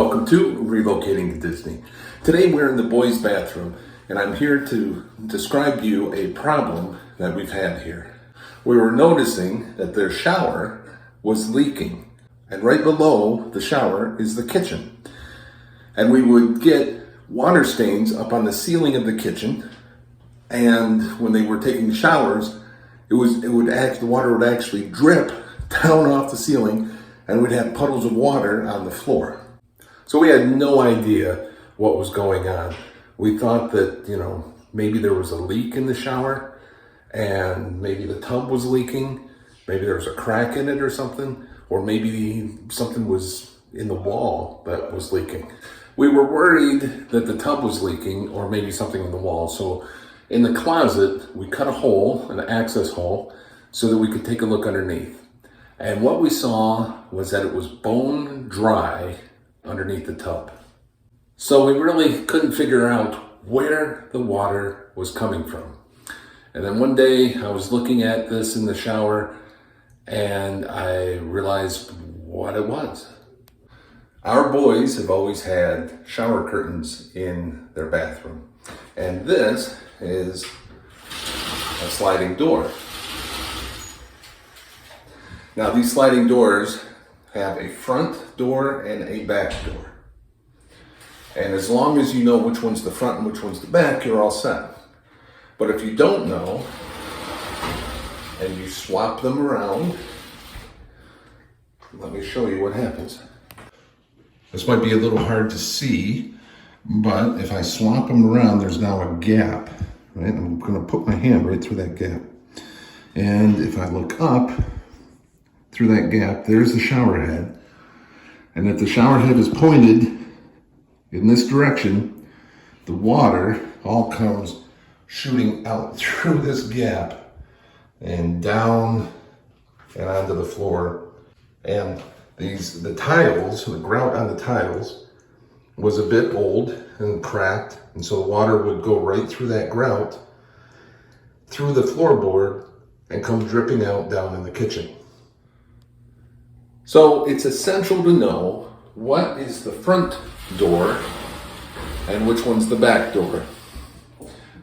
Welcome to Relocating to Disney. Today we're in the boys' bathroom and I'm here to describe to you a problem that we've had here. We were noticing that their shower was leaking, and right below the shower is the kitchen. And we would get water stains up on the ceiling of the kitchen, and when they were taking showers, the water would actually drip down off the ceiling, and we'd have puddles of water on the floor. So we had no idea what was going on. We thought that, maybe there was a leak in the shower and maybe the tub was leaking. Maybe there was a crack in it or something, or maybe something was in the wall that was leaking. We were worried that the tub was leaking or maybe something in the wall. So in the closet, we cut a hole, an access hole, so that we could take a look underneath. And what we saw was that it was bone dry underneath the tub. So we really couldn't figure out where the water was coming from. And then one day I was looking at this in the shower and I realized what it was. Our boys have always had shower curtains in their bathroom. And this is a sliding door. Now these sliding doors have a front door and a back door. And as long as you know which one's the front and which one's the back, you're all set. But if you don't know, and you swap them around, let me show you what happens. This might be a little hard to see, but if I swap them around, there's now a gap, right? I'm gonna put my hand right through that gap. And if I look up, through that gap, there's the shower head. And if the shower head is pointed in this direction, the water all comes shooting out through this gap and down and onto the floor. And the tiles, the grout on the tiles was a bit old and cracked. And so the water would go right through that grout, through the floorboard, and come dripping out down in the kitchen. So it's essential to know what is the front door and which one's the back door.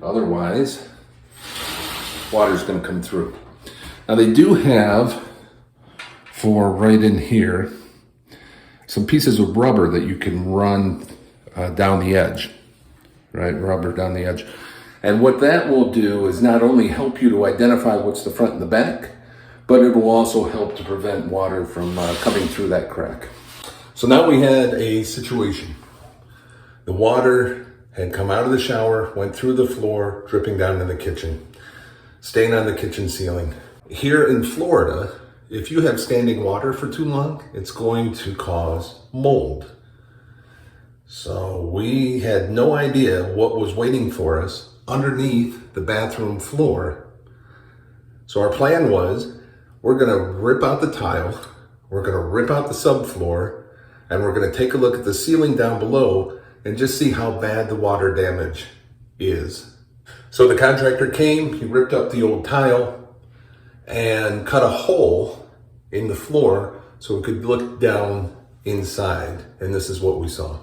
Otherwise, water's going to come through. Now they do have, for right in here, some pieces of rubber that you can run down the edge, right? Rubber down the edge. And what that will do is not only help you to identify what's the front and the back, but it will also help to prevent water from coming through that crack. So now we had a situation. The water had come out of the shower, went through the floor, dripping down in the kitchen, staying on the kitchen ceiling. Here in Florida, if you have standing water for too long, it's going to cause mold. So we had no idea what was waiting for us underneath the bathroom floor. So our plan was, we're gonna rip out the tile, we're gonna rip out the subfloor, and we're gonna take a look at the ceiling down below and just see how bad the water damage is. So the contractor came, he ripped up the old tile and cut a hole in the floor so we could look down inside, and this is what we saw.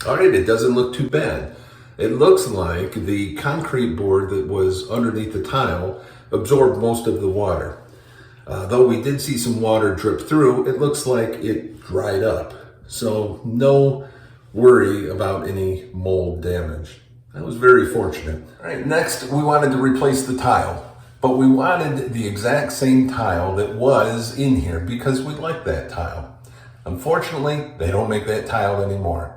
All right, it doesn't look too bad. It looks like the concrete board that was underneath the tile absorbed most of the water. Though we did see some water drip through, it looks like it dried up. So no worry about any mold damage. That was very fortunate. All right, next we wanted to replace the tile, but we wanted the exact same tile that was in here because we liked that tile. Unfortunately, they don't make that tile anymore.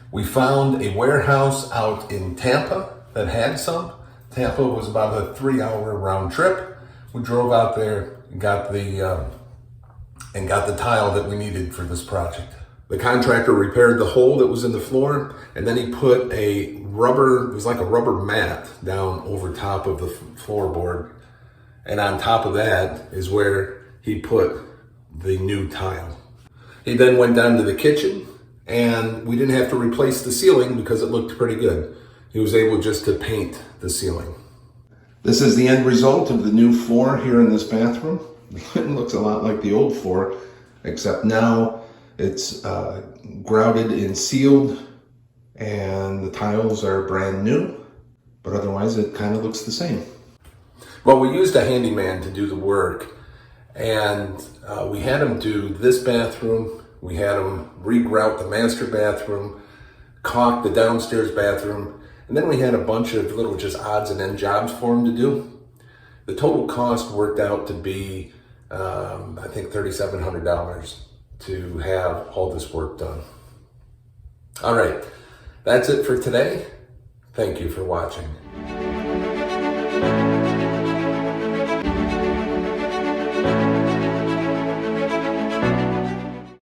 We found a warehouse out in Tampa that had some. Tampa was about a 3-hour round trip. We drove out there and got the tile that we needed for this project. The contractor repaired the hole that was in the floor, and then he put it was like a rubber mat down over top of the floorboard. And on top of that is where he put the new tile. He then went down to the kitchen, and we didn't have to replace the ceiling because it looked pretty good. He was able just to paint the ceiling. This is the end result of the new floor here in this bathroom. It looks a lot like the old floor, except now it's grouted and sealed, and the tiles are brand new, but otherwise it kind of looks the same. Well, we used a handyman to do the work, and we had him do this bathroom. We had him regrout the master bathroom, caulk the downstairs bathroom, and then we had a bunch of little just odds and end jobs for him to do. The total cost worked out to be, I think, $3,700 to have all this work done. All right, that's it for today. Thank you for watching.